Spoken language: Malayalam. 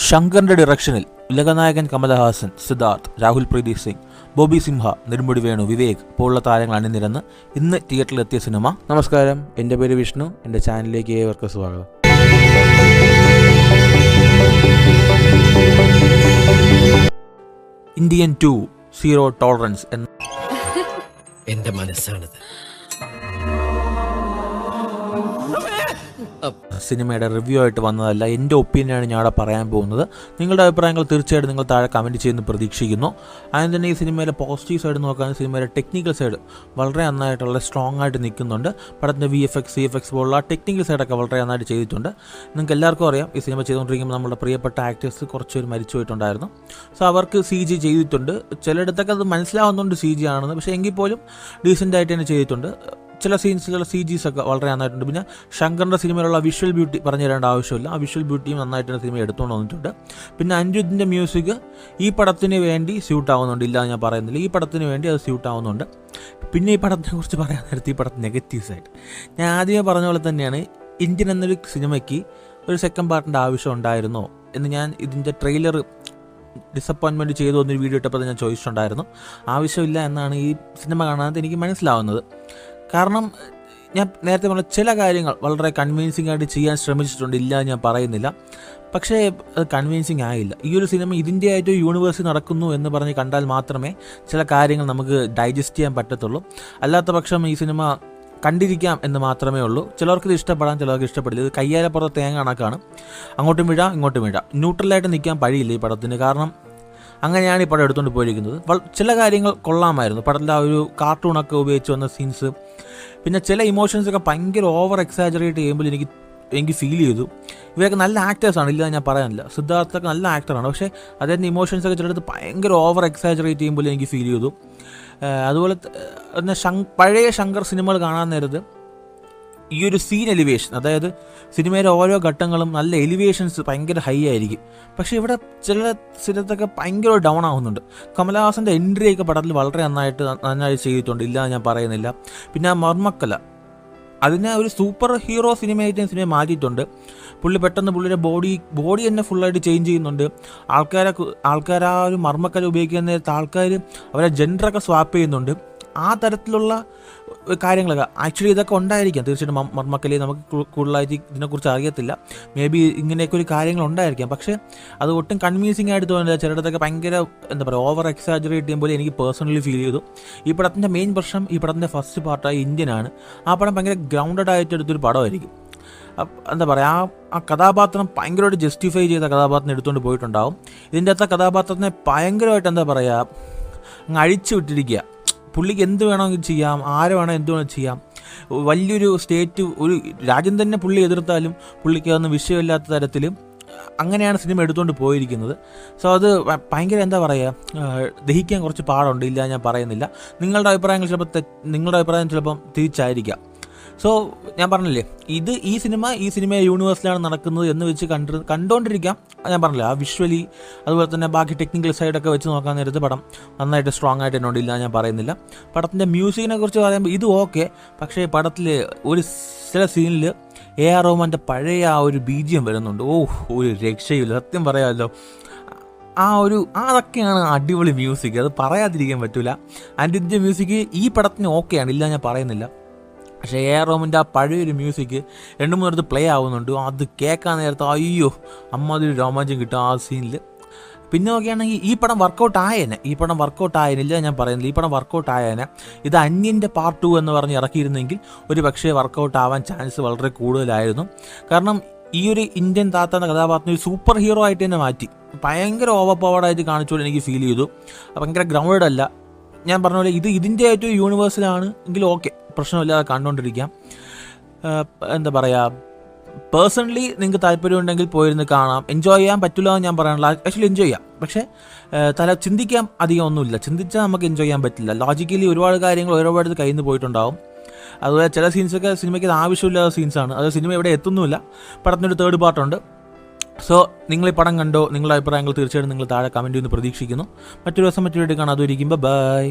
ശങ്കറിന്റെ ഡിറക്ഷനിൽ ഉലകനായകൻ കമലഹാസൻ, സിദ്ധാർത്ഥ്, രാഹുൽ പ്രീതി സിംഗ്, ബോബി സിംഹ, നെടുമുടി വേണു, വിവേക് പോലുള്ള താരങ്ങൾ അണിനിരന്ന് ഇന്ന് തിയേറ്ററിലെത്തിയ സിനിമ. നമസ്കാരം, എൻ്റെ പേര് വിഷ്ണു. എൻ്റെ ചാനലിലേക്ക് ഏവർക്കും സ്വാഗതം. ഇന്ത്യൻ 2 സീറോ ടോളറൻസ് എന്ന എന്റെ മനസ്സാണിത്. സിനിമയുടെ റിവ്യൂ ആയിട്ട് വന്നതല്ല, എൻ്റെ ഒപ്പീനിയനാണ് ഞാൻ അവിടെ പറയാൻ പോകുന്നത്. നിങ്ങളുടെ അഭിപ്രായങ്ങൾ തീർച്ചയായിട്ടും നിങ്ങൾ താഴെ കമൻറ്റ് ചെയ്യുമെന്ന് പ്രതീക്ഷിക്കുന്നു. അതിന് തന്നെ ഈ സിനിമയിലെ പോസിറ്റീവ് സൈഡ് നോക്കുകയാണെങ്കിൽ സിനിമയുടെ ടെക്നിക്കൽ സൈഡ് വളരെ നന്നായിട്ട്, വളരെ സ്ട്രോങ് ആയിട്ട് നിൽക്കുന്നുണ്ട്. പടത്തിൻ്റെ VFX പോലുള്ള ടെക്നിക്കൽ സൈഡൊക്കെ വളരെ നന്നായിട്ട് ചെയ്തിട്ടുണ്ട്. നിങ്ങൾക്ക് എല്ലാവർക്കും അറിയാം, ഈ സിനിമ ചെയ്തുകൊണ്ടിരിക്കുമ്പോൾ നമ്മുടെ പ്രിയപ്പെട്ട ആക്ടേഴ്സ് കുറച്ചുപേർ മരിച്ചു പോയിട്ടുണ്ടായിരുന്നു. സോ അവർക്ക് CG ചെയ്തിട്ടുണ്ട്. ചിലയിടത്തൊക്കെ അത് മനസ്സിലാവുന്നുണ്ട് CG ആണെന്ന്, പക്ഷേ എങ്കിൽ പോലും ഡീസൻ്റ് ആയിട്ട് തന്നെ ചെയ്തിട്ടുണ്ട്. ചില സീൻസിലുള്ള CGs ഒക്കെ വളരെ നന്നായിട്ടുണ്ട്. പിന്നെ ശങ്കറിൻ്റെ സിനിമയിലുള്ള വിഷ്വൽ ബ്യൂട്ടി പറഞ്ഞു തരേണ്ട ആവശ്യമില്ല. ആ വിഷ്വൽ ബ്യൂട്ടിയും നന്നായിട്ട് സിനിമ എടുത്തുകൊണ്ട് വന്നിട്ടുണ്ട്. പിന്നെ അനിരുദ്ധിൻ്റെ മ്യൂസിക് ഈ പടത്തിന് വേണ്ടി സ്യൂട്ട് ആവുന്നുണ്ട്, ഇല്ല ഞാൻ പറയുന്നില്ല, ഈ പടത്തിന് വേണ്ടി അത് സ്യൂട്ട് ആവുന്നുണ്ട്. പിന്നെ ഈ പടത്തിനെ കുറിച്ച് പറയാൻ നേരത്തെ ഈ പടത്തിന് നെഗറ്റീവ് സൈഡ് ഞാൻ ആദ്യമേ പറഞ്ഞ പോലെ തന്നെയാണ്. ഇന്ത്യൻ എന്നൊരു സിനിമയ്ക്ക് ഒരു സെക്കൻഡ് പാർട്ടിൻ്റെ ആവശ്യം ഉണ്ടായിരുന്നോ എന്ന് ഞാൻ ഇതിൻ്റെ ട്രെയിലർ ഡിസപ്പോയിൻമെൻറ്റ് ചെയ്തു എന്നൊരു വീഡിയോ ഇട്ടപ്പോൾ ഞാൻ ചോദിച്ചിട്ടുണ്ടായിരുന്നു. ആവശ്യമില്ല എന്നാണ് ഈ സിനിമ കാണാതെ എനിക്ക് മനസ്സിലാവുന്നത്. കാരണം ഞാൻ നേരത്തെ പറഞ്ഞ ചില കാര്യങ്ങൾ വളരെ കൺവിൻസിംഗ് ആയിട്ട് ചെയ്യാൻ ശ്രമിച്ചിട്ടുണ്ട്, ഇല്ല ഞാൻ പറയുന്നില്ല, പക്ഷേ അത് കൺവിൻസിങ് ആയില്ല. ഈ ഒരു സിനിമ ഇതിൻ്റെ ആയിട്ട് യൂണിവേഴ്സിൽ നടക്കുന്നു എന്ന് പറഞ്ഞ് കണ്ടാൽ മാത്രമേ ചില കാര്യങ്ങൾ നമുക്ക് ഡൈജസ്റ്റ് ചെയ്യാൻ പറ്റത്തുള്ളൂ. അല്ലാത്ത പക്ഷം ഈ സിനിമ കണ്ടിരിക്കാം എന്ന് മാത്രമേ ഉള്ളൂ. ചിലർക്ക് ഇത് ഇഷ്ടപ്പെടാം, ചിലർക്ക് ഇഷ്ടപ്പെടില്ല. ഇത് കയ്യാലപ്പുറത്ത് തേങ്ങ കണക്കാണ്, അങ്ങോട്ടും വീഴാം ഇങ്ങോട്ടും വീഴാം. ന്യൂട്രലായിട്ട് നിൽക്കാൻ കഴിയില്ല ഈ പടത്തിന്. കാരണം അങ്ങനെയാണ് ഈ പടം എടുത്തുകൊണ്ട് പോയിരിക്കുന്നത്. ചില കാര്യങ്ങൾ കൊള്ളാമായിരുന്നു. പടത്തിൻ്റെ ആ ഒരു കാർട്ടൂണൊക്കെ ഉപയോഗിച്ച് വന്ന സീൻസ്, പിന്നെ ചില ഇമോഷൻസൊക്കെ ഭയങ്കര ഓവർ എക്സാജറേറ്റ് ചെയ്യുമ്പോൾ എനിക്ക് ഫീൽ ചെയ്തു. ഇവരൊക്കെ നല്ല ആക്ടേഴ്സാണ്, ഇല്ല ഞാൻ പറയാനില്ല. സിദ്ധാർത്ഥൊക്കെ നല്ല ആക്ടറാണ്, പക്ഷേ അദ്ദേഹത്തിൻ്റെ ഇമോഷൻസൊക്കെ ചിലടത്ത് ഭയങ്കര ഓവർ എക്സാജറേറ്റ് ചെയ്യുമ്പോൾ എനിക്ക് ഫീൽ ചെയ്തു. അതുപോലെ തന്നെ പഴയ ശങ്കർ സിനിമകൾ കാണാൻ നേരത്ത് ഈ ഒരു സീൻ എലിവേഷൻ, അതായത് സിനിമയിലെ ഓരോ ഘട്ടങ്ങളും നല്ല എലിവേഷൻസ് ഭയങ്കര ഹൈ ആയിരിക്കും. പക്ഷേ ഇവിടെ ചില സ്ഥലത്തൊക്കെ ഭയങ്കര ഡൗൺ ആവുന്നുണ്ട്. കമലഹാസൻ്റെ എൻട്രിയൊക്കെ പടത്തിൽ വളരെ നന്നായി ചെയ്തിട്ടുണ്ട്, ഇല്ല ഞാൻ പറയുന്നില്ല. പിന്നെ ആ മർമ്മക്കല, അതിനെ ഒരു സൂപ്പർ ഹീറോ സിനിമയായിട്ട് സിനിമ മാറ്റിയിട്ടുണ്ട്. പുള്ളി പെട്ടെന്ന് പുള്ളിയുടെ ബോഡി തന്നെ ഫുള്ളായിട്ട് ചേഞ്ച് ചെയ്യുന്നുണ്ട്. ആൾക്കാർ ആ ഒരു മർമ്മക്കല ഉപയോഗിക്കുന്ന നേരത്ത് ആൾക്കാർ അവരെ ജെൻഡറൊക്കെ സ്വാപ്പ് ചെയ്യുന്നുണ്ട്. ആ തരത്തിലുള്ള കാര്യങ്ങളൊക്കെ ആക്ച്വലി ഇതൊക്കെ ഉണ്ടായിരിക്കാം തീർച്ചയായിട്ടും. മർമ്മക്കലയെ നമുക്ക് കൂടുതലായിട്ട് ഇതിനെക്കുറിച്ച് അറിയത്തില്ല. മേ ബി ഇങ്ങനെയൊക്കെ ഒരു കാര്യങ്ങൾ ഉണ്ടായിരിക്കാം, പക്ഷേ അത് ഒട്ടും കൺവിൻസിംഗ് ആയിട്ട് തോന്നില്ല. ചിലയിടത്തൊക്കെ ഭയങ്കര എന്താ പറയുക, ഓവർ എക്സാജറേറ്റ് ചെയ്യുമ്പോൾ എനിക്ക് പേഴ്സണലി ഫീൽ ചെയ്തു. ഈ പടത്തിൻ്റെ മെയിൻ പ്രശ്നം, ഈ പടത്തിൻ്റെ ഫസ്റ്റ് പാർട്ടായി ഇന്ത്യനാണ്. ആ പടം ഭയങ്കര ഗ്രൗണ്ടഡ് ആയിട്ട് എടുത്തൊരു പടമായിരിക്കും. എന്താ പറയുക, ആ കഥാപാത്രം ഭയങ്കരമായിട്ട് ജസ്റ്റിഫൈ ചെയ്ത കഥാപാത്രം എടുത്തുകൊണ്ട് പോയിട്ടുണ്ടാവും. ഇതിൻ്റെ അകത്തെ കഥാപാത്രത്തിനെ ഭയങ്കരമായിട്ട് എന്താ പറയുക, അങ്ങ് അഴിച്ചു വിട്ടിരിക്കുക. പുള്ളിക്ക് എന്ത് വേണമെങ്കിൽ ചെയ്യാം, ആരെ വേണം എന്ത് വേണമെങ്കിൽ ചെയ്യാം. വലിയൊരു സ്റ്റേറ്റ്, ഒരു രാജ്യം തന്നെ പുള്ളി എതിർത്താലും പുള്ളിക്ക് അതൊന്നും വിഷയമില്ലാത്ത തരത്തിൽ അങ്ങനെയാണ് സിനിമ എടുത്തുകൊണ്ട് പോയിരിക്കുന്നത്. സോ അത് ഭയങ്കര എന്താ പറയുക, ദഹിക്കാൻ കുറച്ച് പാടുണ്ട്, ഇല്ല ഞാൻ പറയുന്നില്ല. നിങ്ങളുടെ അഭിപ്രായം ചിലപ്പം തിരിച്ചായിരിക്കാം. സോ ഞാൻ പറഞ്ഞില്ലേ, ഈ സിനിമ യൂണിവേഴ്സിലാണ് നടക്കുന്നത് എന്ന് വെച്ച് കണ്ടുകൊണ്ടിരിക്കാം. ഞാൻ പറഞ്ഞില്ലേ, ആ വിഷ്വലി അതുപോലെ തന്നെ ബാക്കി ടെക്നിക്കൽ സൈഡൊക്കെ വെച്ച് നോക്കാൻ നേരത്ത് പടം നന്നായിട്ട് സ്ട്രോങ് ആയിട്ട് എന്നോട് ഇല്ല ഞാൻ പറയുന്നില്ല. പടത്തിൻ്റെ മ്യൂസിക്കിനെ കുറിച്ച് പറയുമ്പോൾ ഇത് ഓക്കെ, പക്ഷേ പടത്തിൽ ചില സീനിൽ AR റഹ്മാൻ്റെ പഴയ ആ ഒരു BGM വരുന്നുണ്ട്. ഒരു രക്ഷയില്ല, സത്യം പറയാമല്ലോ. അതൊക്കെയാണ് അടിപൊളി മ്യൂസിക്, അത് പറയാതിരിക്കാൻ പറ്റില്ല. അനിരുദ്ധിൻ്റെ മ്യൂസിക് ഈ പടത്തിന് ഓക്കെയാണ്, ഇല്ല ഞാൻ പറയുന്നില്ല. പക്ഷേ AR റഹ്മാൻ്റെ ആ പഴയൊരു മ്യൂസിക് 2-3 പ്ലേ ആവുന്നുണ്ട്. അത് കേൾക്കാൻ നേരത്തെ അയ്യോ അമ്മതൊരു രോമാഞ്ചം കിട്ടും ആ സീനിൽ. പിന്നെ നോക്കുകയാണെങ്കിൽ ഈ പടം വർക്കൗട്ട് ആയേനെ, ഞാൻ പറയുന്നില്ല, ഈ പടം വർക്കൗട്ട് ആയേനെ. ഇത് അന്യൻ്റെ പാർട്ട് 2 എന്ന് പറഞ്ഞ് ഇറക്കിയിരുന്നെങ്കിൽ ഒരു പക്ഷേ വർക്കൗട്ട് ആവാൻ ചാൻസ് വളരെ കൂടുതലായിരുന്നു. കാരണം ഈ ഒരു ഇന്ത്യൻ താത്താന്ന കഥാപാത്രം ഒരു സൂപ്പർ ഹീറോ ആയിട്ട് തന്നെ മാറ്റി. ഭയങ്കര ഓവർ പവർഡായിട്ട് കാണിച്ചുകൊണ്ട് എനിക്ക് ഫീൽ ചെയ്തു. ഭയങ്കര ഗ്രൗണ്ടഡ് അല്ല. ഞാൻ പറഞ്ഞ പോലെ ഇതിൻ്റെ ആയിട്ട് യൂണിവേഴ്സിലാണ് എങ്കിൽ ഓക്കെ, പ്രശ്നമില്ലാതെ കണ്ടുകൊണ്ടിരിക്കാം. എന്താ പറയുക, പേഴ്സണലി നിങ്ങൾക്ക് താല്പര്യമുണ്ടെങ്കിൽ പോയിരുന്ന് കാണാം. എൻജോയ് ചെയ്യാൻ പറ്റില്ല എന്ന് ഞാൻ പറയാനുള്ള, ആക്ച്വലി എൻജോയ് ചെയ്യാം, പക്ഷേ ചിന്തിക്കാൻ അധികം ഒന്നുമില്ല. ചിന്തിച്ചാൽ നമുക്ക് എൻജോയ് ചെയ്യാൻ പറ്റില്ല. ലോജിക്കലി ഒരുപാട് കാര്യങ്ങൾ ഒരുപാട് കയ്യിൽ നിന്ന് പോയിട്ടുണ്ടാവും. അതുപോലെ ചില സീൻസൊക്കെ സിനിമയ്ക്ക് ആവശ്യമില്ലാത്ത സീൻസാണ്. അത് സിനിമ ഇവിടെ എത്തുന്നുമില്ല. പടത്തിനൊരു 3rd പാർട്ടുണ്ട്. സോ നിങ്ങൾ ഈ പടം കണ്ടോ? നിങ്ങളുടെ അഭിപ്രായങ്ങൾ തീർച്ചയായിട്ടും നിങ്ങൾ താഴെ കമൻറ്റ് ചെയ്യുമെന്ന് പ്രതീക്ഷിക്കുന്നു. മറ്റൊരു ദിവസം മറ്റൊരു വീഡിയോ കാണാം. അതുവരെയും ബൈ.